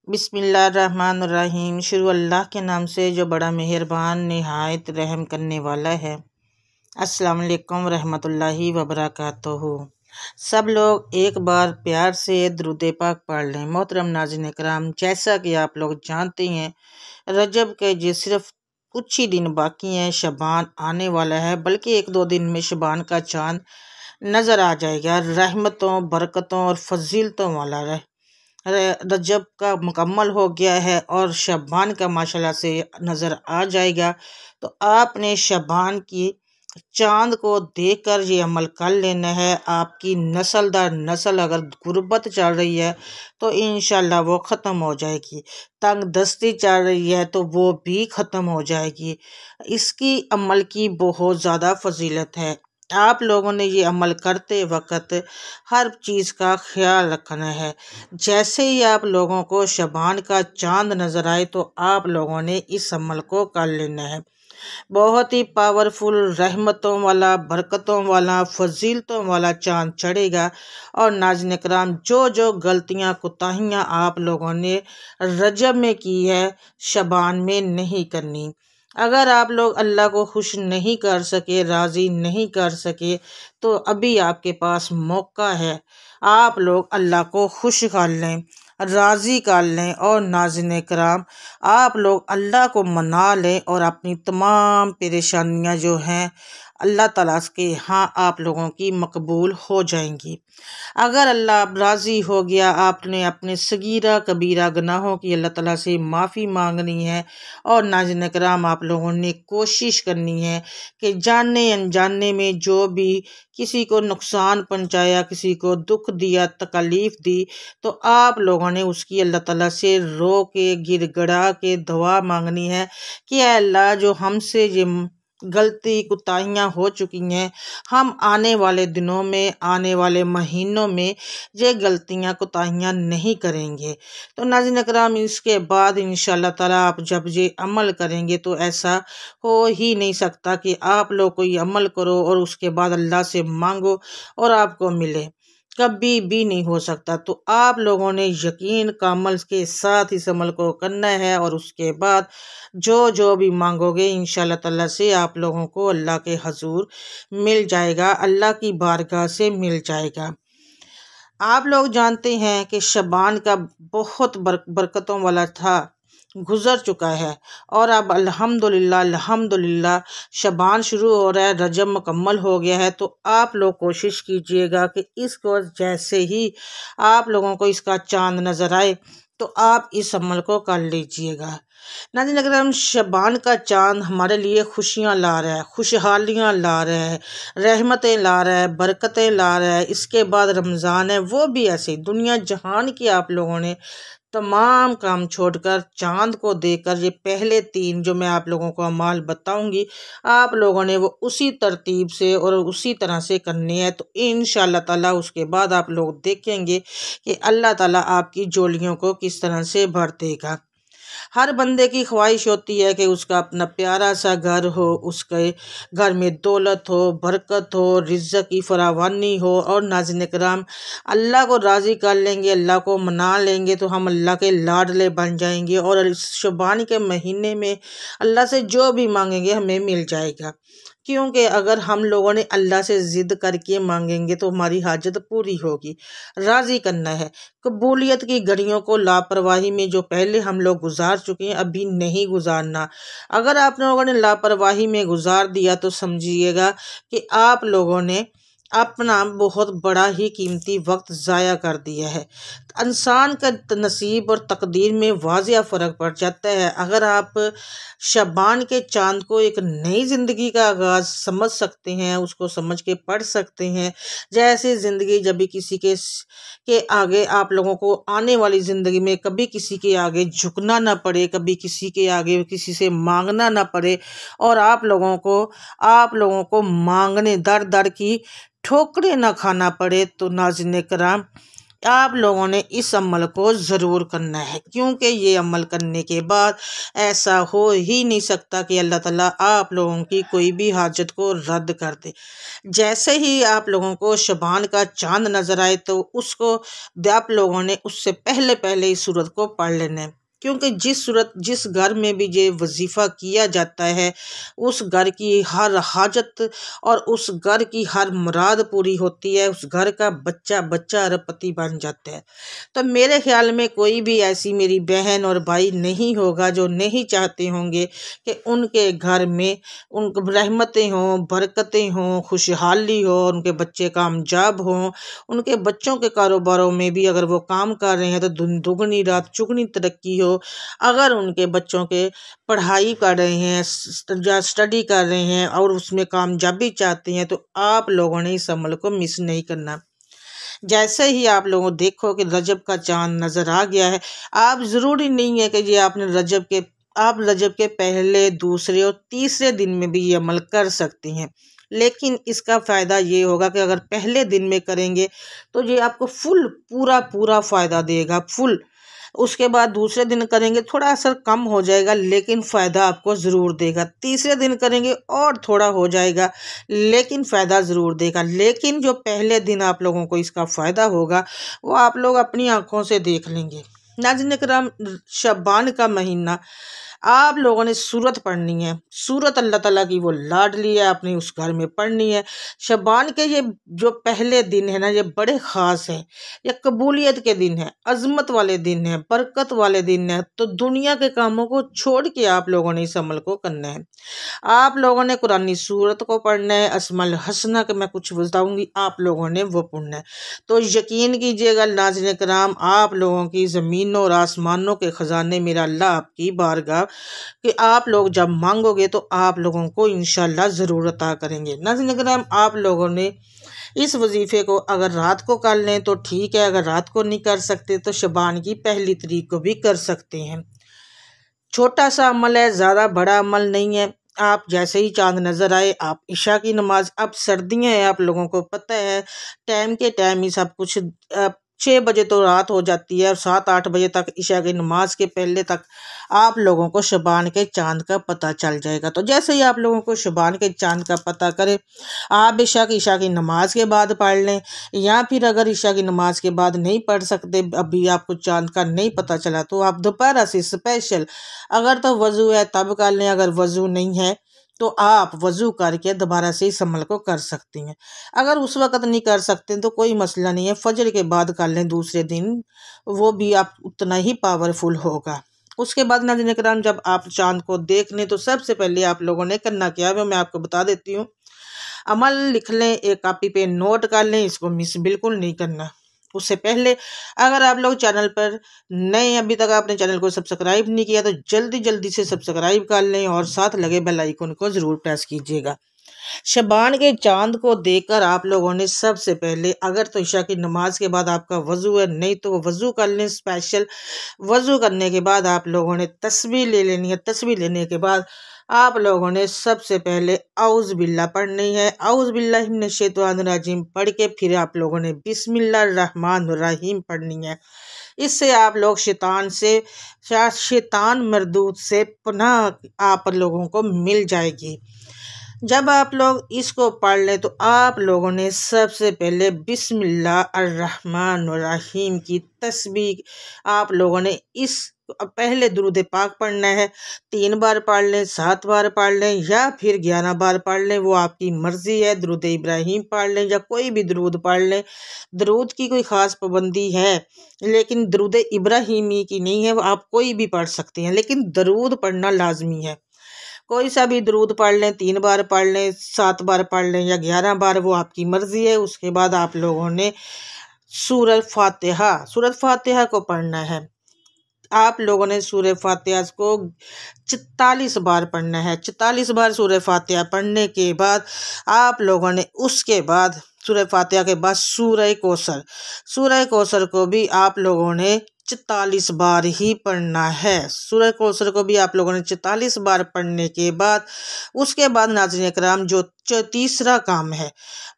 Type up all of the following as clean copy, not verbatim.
बिस्मिल्लाहिर्रहमानिर्रहीम। शुरू अल्लाह के नाम से जो बड़ा मेहरबान निहायत रहम करने वाला है। अस्सलाम वालेकुम रहमतुल्लाहि व बरकातुहू। सब लोग एक बार प्यार से दुरूद पाक पढ़ लें। मोहतरम नाज़रीन इकराम, जैसा कि आप लोग जानते हैं, रजब के जो सिर्फ कुछ ही दिन बाकी हैं, शबान आने वाला है। बल्कि एक दो दिन में शबान का चाँद नज़र आ जाएगा। रहमतों, बरकतों और फजीलतों वाला रजब का मुकम्मल हो गया है और शबान का माशाल्लाह से नज़र आ जाएगा। तो आपने शबान की चांद को देखकर ये अमल कर लेना है। आपकी नस्ल दर नस्ल अगर गुर्बत चल रही है तो इंशाल्लाह वो ख़त्म हो जाएगी। तंग दस्ती चल रही है तो वो भी ख़त्म हो जाएगी। इसकी अमल की बहुत ज़्यादा फजीलत है। आप लोगों ने ये अमल करते वक्त हर चीज़ का ख्याल रखना है। जैसे ही आप लोगों को शबान का चांद नज़र आए तो आप लोगों ने इस अमल को कर लेना है। बहुत ही पावरफुल, रहमतों वाला, बरकतों वाला, फजीलतों वाला चांद चढ़ेगा। और नाज़रीन किराम, जो जो गलतियां कोताहियां आप लोगों ने रजब में की है, शबान में नहीं करनी। अगर आप लोग अल्लाह को खुश नहीं कर सके, राज़ी नहीं कर सके, तो अभी आपके पास मौका है। आप लोग अल्लाह को खुश कर लें, राज़ी कर लें। और नाज़रीन किराम, आप लोग अल्लाह को मना लें और अपनी तमाम परेशानियां जो हैं अल्लाह ताला के यहाँ आप लोगों की मकबूल हो जाएंगी। अगर अल्लाह राज़ी हो गया, आपने अपने सगीरा कबीरा गुनाहों की अल्लाह ताला से माफ़ी मांगनी है। और नाज़रीन किराम, आप लोगों ने कोशिश करनी है कि जाने अनजाने में जो भी किसी को नुकसान पहुंचाया, किसी को दुख दिया, तकलीफ़ दी, तो आप लोगों ने उसकी अल्लाह ताला से रो के गिड़गिड़ा के दुआ मांगनी है कि ऐ अल्लाह, जो हमसे ये गलती कोताहियाँ हो चुकी हैं, हम आने वाले दिनों में, आने वाले महीनों में ये गलतियाँ कोताहियाँ नहीं करेंगे। तो नाज़रीन इकराम, इसके बाद इंशाअल्लाह ताला आप जब ये अमल करेंगे तो ऐसा हो ही नहीं सकता कि आप लोग कोई अमल करो और उसके बाद अल्लाह से मांगो और आपको मिले। कभी भी नहीं हो सकता। तो आप लोगों ने यकीन कामल के साथ इस अमल को करना है और उसके बाद जो जो भी मांगोगे इंशाअल्लाह ताला से आप लोगों को अल्लाह के हजूर मिल जाएगा, अल्लाह की बारगाह से मिल जाएगा। आप लोग जानते हैं कि शबान का बहुत बरकतों वाला था, गुज़र चुका है। और अब अल्हम्दुलिल्लाह अल्हम्दुलिल्लाह शबान शुरू हो रहा है, रजब मुकम्मल हो गया है। तो आप लोग कोशिश कीजिएगा कि इसको जैसे ही आप लोगों को इसका चांद नज़र आए तो आप इस अमल को कर लीजिएगा। नाज़रीन अगर हम शबान का चांद हमारे लिए खुशियाँ ला रहा है, खुशहालियाँ ला रहा है, रहमतें ला रहा है, बरकतें ला रहा है। इसके बाद रमज़ान है, वो भी ऐसे दुनिया जहान की आप लोगों ने तमाम काम छोड़कर चांद को देखकर ये पहले 3 जो मैं आप लोगों को अमाल बताऊंगी, आप लोगों ने वो उसी तरतीब से और उसी तरह से करने हैं। तो इंशाअल्लाह ताला उसके बाद आप लोग देखेंगे कि अल्लाह ताला आपकी झोलियों को किस तरह से भर देगा। हर बंदे की ख्वाहिश होती है कि उसका अपना प्यारा सा घर हो, उसके घर में दौलत हो, बरकत हो, रिज़्क़ की फरावानी हो। और नाज़रीन किराम, अल्लाह को राज़ी कर लेंगे, अल्लाह को मना लेंगे तो हम अल्लाह के लाडले बन जाएंगे। और इस शबान के महीने में अल्लाह से जो भी मांगेंगे हमें मिल जाएगा। क्योंकि अगर हम लोगों ने अल्लाह से ज़िद करके मांगेंगे तो हमारी हाजत पूरी होगी। राज़ी करना है। कबूलियत की घड़ियों को लापरवाही में जो पहले हम लोग गुजार चुके हैं, अभी नहीं गुजारना। अगर आप लोगों ने लापरवाही में गुजार दिया तो समझिएगा कि आप लोगों ने अपना बहुत बड़ा ही कीमती वक्त ज़ाया कर दिया है। इंसान का नसीब और तकदीर में वाज़िया फ़र्क पड़ जाता है। अगर आप शबान के चांद को एक नई ज़िंदगी का आगाज़ समझ सकते हैं, उसको समझ के पढ़ सकते हैं। जैसे ज़िंदगी जब भी किसी के आगे आप लोगों को आने वाली ज़िंदगी में कभी किसी के आगे झुकना ना पड़े, कभी किसी के आगे किसी से मांगना ना पड़े और आप लोगों को मांगने दर दर की ठोकरें ना खाना पड़े। तो नाज़रीन किराम, आप लोगों ने इस अमल को ज़रूर करना है, क्योंकि ये अमल करने के बाद ऐसा हो ही नहीं सकता कि अल्लाह ताला आप लोगों की कोई भी हाजत को रद्द कर दे। जैसे ही आप लोगों को शबान का चांद नज़र आए तो उसको आप लोगों ने उससे पहले पहले इस सूरत को पढ़ लेना है, क्योंकि जिस घर में भी ये वजीफ़ा किया जाता है उस घर की हर हाजत और उस घर की हर मुराद पूरी होती है, उस घर का बच्चा बच्चा अरबपति बन जाता है। तो मेरे ख्याल में कोई भी ऐसी मेरी बहन और भाई नहीं होगा जो नहीं चाहते होंगे कि उनके घर में उन रहमतें हों, बरकतें हों, खुशहाली हो, उनके बच्चे कामयाब हों, उनके बच्चों के कारोबारों में भी अगर वो काम कर रहे हैं तो दुगनी रात चुगनी तरक्की हो। अगर उनके बच्चों के पढ़ाई कर रहे हैं या स्टडी कर रहे हैं और उसमें कामयाबी चाहते हैं तो आप लोगों ने इस अमल को मिस नहीं करना। जैसे ही आप लोगों देखो कि रजब का चांद नज़र आ गया है, आप ज़रूरी नहीं है कि ये आपने आप रजब के पहले, दूसरे और तीसरे दिन में भी ये अमल कर सकती हैं, लेकिन इसका फ़ायदा ये होगा कि अगर पहले दिन में करेंगे तो ये आपको पूरा फ़ायदा देगा फुल। उसके बाद दूसरे दिन करेंगे थोड़ा असर कम हो जाएगा, लेकिन फ़ायदा आपको ज़रूर देगा। तीसरे दिन करेंगे और थोड़ा हो जाएगा, लेकिन फ़ायदा ज़रूर देगा। लेकिन जो पहले दिन आप लोगों को इसका फ़ायदा होगा वो आप लोग अपनी आँखों से देख लेंगे। नाज़रीन किराम, शबान का महीना आप लोगों ने सूरत पढ़नी है, सूरत अल्लाह ताला की वो लाडली है, आपने उस घर में पढ़नी है। शबान के ये जो पहले दिन है ना, ये बड़े ख़ास हैं, ये कबूलियत के दिन है, अज़मत वाले दिन है, बरकत वाले दिन है। तो दुनिया के कामों को छोड़ के आप लोगों ने इस अमल को करना है। आप लोगों ने कुरानी सूरत को पढ़ना है, अस्माउल हसना के मैं कुछ बताऊंगी, आप लोगों ने वो पढ़ना है। तो यकीन कीजिएगा नाज़रीन किराम, आप लोगों की ज़मीनों और आसमानों के ख़जाने मेरा अल्लाह आपकी बारगाह कि आप लोग जब मांगोगे तो आप लोगों को इंशाल्लाह ज़रूर अता करेंगे। नाज़रीन किराम, आप लोगों ने इस वजीफ़े को अगर रात को कर लें तो ठीक है, अगर रात को नहीं कर सकते तो शबान की पहली तारीख को भी कर सकते हैं। छोटा सा अमल है, ज़्यादा बड़ा अमल नहीं है। आप जैसे ही चांद नज़र आए आप इशा की नमाज, अब सर्दियाँ हैं आप लोगों को पता है, टाइम के टाइम ही सब कुछ 6 बजे तो रात हो जाती है और 7-8 बजे तक इशा की नमाज के पहले तक आप लोगों को शबान के चांद का पता चल जाएगा। तो जैसे ही आप लोगों को शबान के चांद का पता करें, आप इशा की नमाज के बाद पढ़ लें, या फिर अगर इशा की नमाज के बाद नहीं पढ़ सकते, अभी आपको चांद का नहीं पता चला, तो आप दोपहर से स्पेशल अगर तो वज़ू है तब कर लें, अगर वज़ू नहीं है तो आप वज़ू करके दोबारा से इस अमल को कर सकती हैं। अगर उस वक़्त नहीं कर सकते तो कोई मसला नहीं है, फजर के बाद कर लें दूसरे दिन, वो भी आप उतना ही पावरफुल होगा। उसके बाद नाज़रीन किराम, जब आप चांद को देख लें तो सबसे पहले आप लोगों ने करना क्या है वो मैं आपको बता देती हूँ। अमल लिख लें, एक कॉपी पे नोट कर लें, इसको मिस बिल्कुल नहीं करना। उससे पहले अगर आप लोग चैनल पर नए, अभी तक आपने चैनल को सब्सक्राइब नहीं किया तो जल्दी से सब्सक्राइब कर लें और साथ लगे बेल आइकन को ज़रूर प्रेस कीजिएगा। शबान के चांद को देखकर आप लोगों ने सबसे पहले, अगर तो इशा की नमाज के बाद आपका वज़ू है, नहीं तो वज़ू कर लें स्पेशल। वज़ू करने के बाद आप लोगों ने तस्बीह ले लेनी है। तस्बीह लेने के बाद आप लोगों ने सबसे पहले औज़ बिल्ला पढ़नी है। औज़ बिल्लाहि मिनश शैतानिर रजीम पढ़ के फिर आप लोगों ने बिस्मिल्लाहिर रहमानिर रहीम पढ़नी है। इससे आप लोग शैतान मरदूद से पनाह आप लोगों को मिल जाएगी। जब आप लोग इसको पढ़ लें तो आप लोगों ने सबसे पहले बिस्मिल्लाहिर्रहमानिर्रहीम की तस्बीह आप लोगों ने इस पहले दुरूद पाक पढ़ना है। 3 बार पढ़ लें, 7 बार पढ़ लें या फिर 11 बार पढ़ लें, वो आपकी मर्ज़ी है। दुरूद इब्राहीम पढ़ लें या कोई भी दुरूद पढ़ लें, दुरूद की कोई ख़ास पाबंदी है लेकिन दुरूद इब्राहीमी की नहीं है, वो आप कोई भी पढ़ सकते हैं, लेकिन दुरूद पढ़ना लाजमी है। कोई सा भी दुरूद पढ़ लें, 3 बार पढ़ लें, 7 बार पढ़ लें या 11 बार, वो आपकी मर्ज़ी है। उसके बाद आप लोगों ने सूरत फातिहा को पढ़ना है। आप लोगों ने सूरह फातिहा को 44 बार पढ़ना है। 44 बार सूरह फातिहा पढ़ने के बाद आप लोगों ने उसके बाद सूरह फातिहा के बाद सूरह कौसर को भी आप लोगों ने 44 बार ही पढ़ना है। सूरह कौसर को भी आप लोगों ने 44 बार पढ़ने के बाद उसके बाद नाज़रीन इकराम जो तीसरा काम है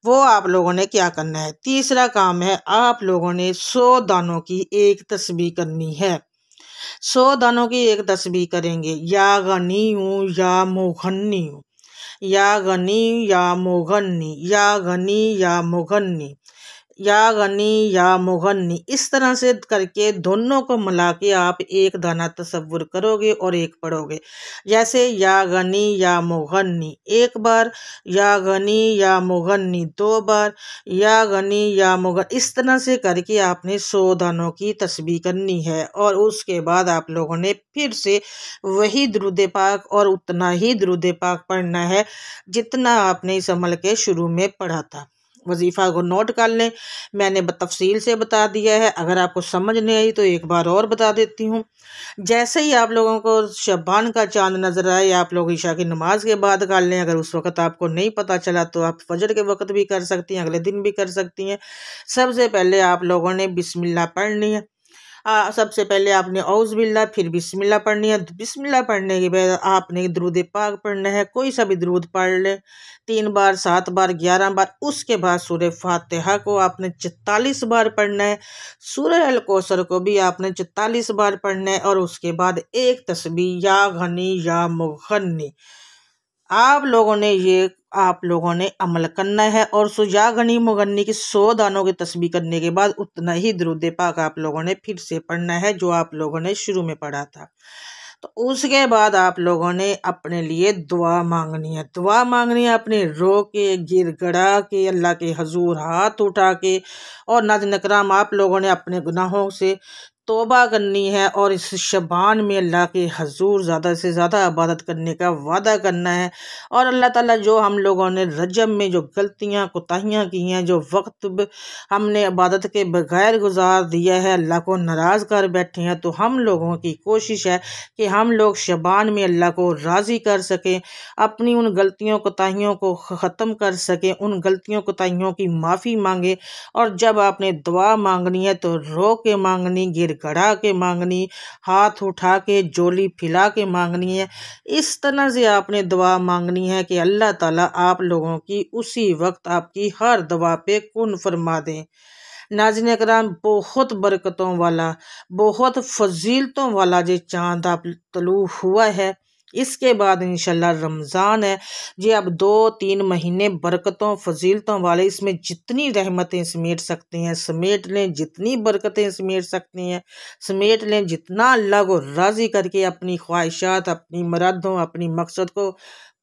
वो आप लोगों ने क्या करना है। तीसरा काम है आप लोगों ने 100 दानों की एक तस्बीह करनी है। 100 दानों की एक तस्बीह करेंगे। या गनीयू या मुगन्नी, या गनी या मुगन्नी, या गनी या मुगन्नी, या गनी या मुगन्नी, इस तरह से करके दोनों को मिला के आप एक दाना तसव्वुर करोगे और एक पढ़ोगे। जैसे या गनी या मुगन्नी एक बार, या गनी या मुगन्नी 2 बार, या गनी या मुगन्नी, इस तरह से करके आपने 100 दानों की तस्बीह करनी है। और उसके बाद आप लोगों ने फिर से वही दुरूद पाक और उतना ही दुरूद पाक पढ़ना है जितना आपने इस अमल के शुरू में पढ़ा था। वजीफ़ा को नोट कर लें, मैंने तफसील से बता दिया है। अगर आपको समझ नहीं आई तो एक बार और बता देती हूँ। जैसे ही आप लोगों को शबान का चांद नजर आए आप लोग ईशा की नमाज के बाद कर लें। अगर उस वक्त आपको नहीं पता चला तो आप फजर के वक्त भी कर सकती हैं, अगले दिन भी कर सकती हैं। सबसे पहले आप लोगों ने बिस्मिल्लाह पढ़नी है। सबसे पहले आपने औज़ बिल्लाह फिर बिस्मिल्लाह पढ़नी है। बिस्मिल्लाह पढ़ने के बाद आपने दुरूद पाक पढ़ना है। कोई सा भी दुरूद पढ़ ले, 3 बार, 7 बार, 11 बार। उसके बाद सूरह फातिहा को आपने 44 बार पढ़ना है। सूरह अल कौसर को भी आपने 44 बार पढ़ना है। और उसके बाद एक तस्बीह या गनी या मुगन्नी आप लोगों ने अमल करना है। और सुजा गनी मुगन्नी की 100 दानों की तस्बीह करने के बाद उतना ही दुरूद पाक आप लोगों ने फिर से पढ़ना है जो आप लोगों ने शुरू में पढ़ा था। तो उसके बाद आप लोगों ने अपने लिए दुआ मांगनी है। दुआ मांगनी है अपने रो के, गिड़गड़ा के, अल्लाह के हजूर हाथ उठा के। और नाज़रीन इकराम आप लोगों ने अपने गुनाहों से तौबा करनी है और इस शबान में अल्लाह के हजूर ज़्यादा से ज़्यादा इबादत करने का वादा करना है। और अल्लाह ताला जो हम लोगों ने रजब में जो गलतियाँ कोताहियाँ की हैं, जो वक्त हमने इबादत के बगैर गुजार दिया है, अल्लाह को नाराज़ कर बैठे हैं, तो हम लोगों की कोशिश है कि हम लोग शबान में अल्लाह को राज़ी कर सकें, अपनी उन गलतियों कोताहियों को ख़त्म कर सकें, उन गलतियों कोताहियों की माफ़ी मांगे। और जब आपने दुआ मांगनी है तो रो के मांगनी, गिड़गड़ा के मांगनी, हाथ उठा के जोली फैला के मांगनी है। इस तरह से आपने दुआ मांगनी है कि अल्लाह ताला आप लोगों की उसी वक्त आपकी हर दुआ पे कुन फरमा दें। नाज़रीन इकराम बहुत बरकतों वाला, बहुत फजीलतों वाला जो चाँद आप तलू हुआ है। इसके बाद इंशाल्लाह रमज़ान है जी। अब 2-3 महीने बरकतों फजीलतों वाले, इसमें जितनी रहमतें समेट सकते हैं समेट लें, जितनी बरकतें समेट सकती हैं समेट लें, जितना अल्लाह को राज़ी करके अपनी ख्वाहिशात, अपनी मुरादों, अपनी मकसद को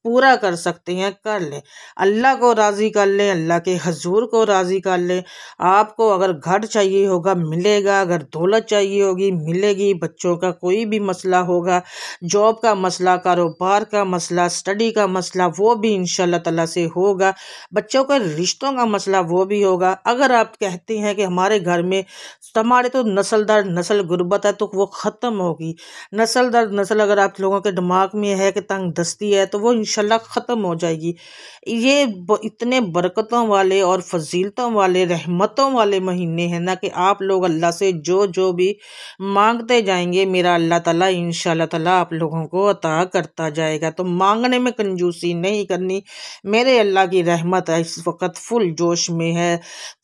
पूरा कर सकते हैं कर लें। अल्लाह को राज़ी कर लें, अल्लाह के हजूर को राज़ी कर लें। आपको अगर घर चाहिए होगा मिलेगा, अगर दौलत चाहिए होगी मिलेगी, बच्चों का कोई भी मसला होगा, जॉब का मसला, कारोबार का मसला, स्टडी का मसला, वो भी इंशाल्लाह ताला से होगा। बच्चों के रिश्तों का मसला वो भी होगा। अगर आप कहते हैं कि हमारे घर में हमारे तो नस्ल दर नस्ल गुर्बत है तो वो ख़त्म होगी। नस्ल दर नस्ल अगर आप लोगों के दिमाग में है कि तंग दस्ती है तो वो इंशाल्लाह ख़त्म हो जाएगी। ये इतने बरकतों वाले और फजीलतों वाले, रहमतों वाले महीने हैं ना कि आप लोग अल्लाह से जो जो भी मांगते जाएंगे मेरा अल्लाह ताला इंशाल्लाह ताला आप लोगों को अता करता जाएगा। तो मांगने में कंजूसी नहीं करनी। मेरे अल्लाह की रहमत है इस वक्त फुल जोश में है।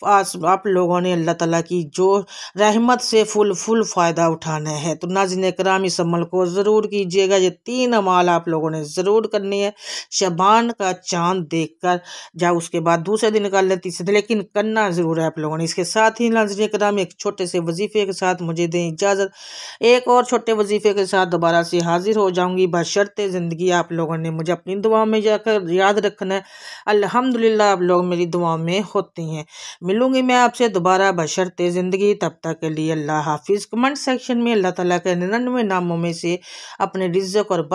आप लोगों ने अल्लाह ताला की जो रहमत से फुल फ़ायदा उठाना है। तो नाज़रीन इकराम इस अमल को ज़रूर कीजिएगा। ये 3 अमाल आप लोगों ने ज़रूर करनी है। शबान का चाँद देखकर या उसके बाद दूसरे दिन कर लें, तीसरे दिन, लेकिन करना ज़रूर है आप लोगों ने। इसके साथ ही नाज़रीन इकराम एक छोटे से वजीफ़े के साथ मुझे दें इजाज़त। एक और छोटे वजीफ़े के साथ दोबारा से हाजिर हो जाऊँगी बशर्ते ज़िंदगी। आप लोगों ने मुझे अपनी दुआ में जाकर याद रखना है। अल्हम्दुलिल्लाह आप लोग मेरी दुआ में होती हैं। मिलूँगी मैं आपसे दोबारा बशर्ते ज़िंदगी। तब तक के लिए अल्लाह हाफिज़। कमेंट सेक्शन में अल्लाह ताला के 99 नामों में से अपने रिज़्क़ और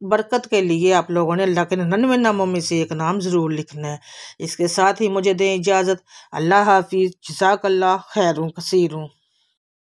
बरकत के लिए आप लोगों ने अल्लाह के 99 नामों में से एक नाम ज़रूर लिखना है। इसके साथ ही मुझे दें इजाज़त। अल्लाह हाफिज़। जज़ाकल्लाह खैरुन कसीरुन।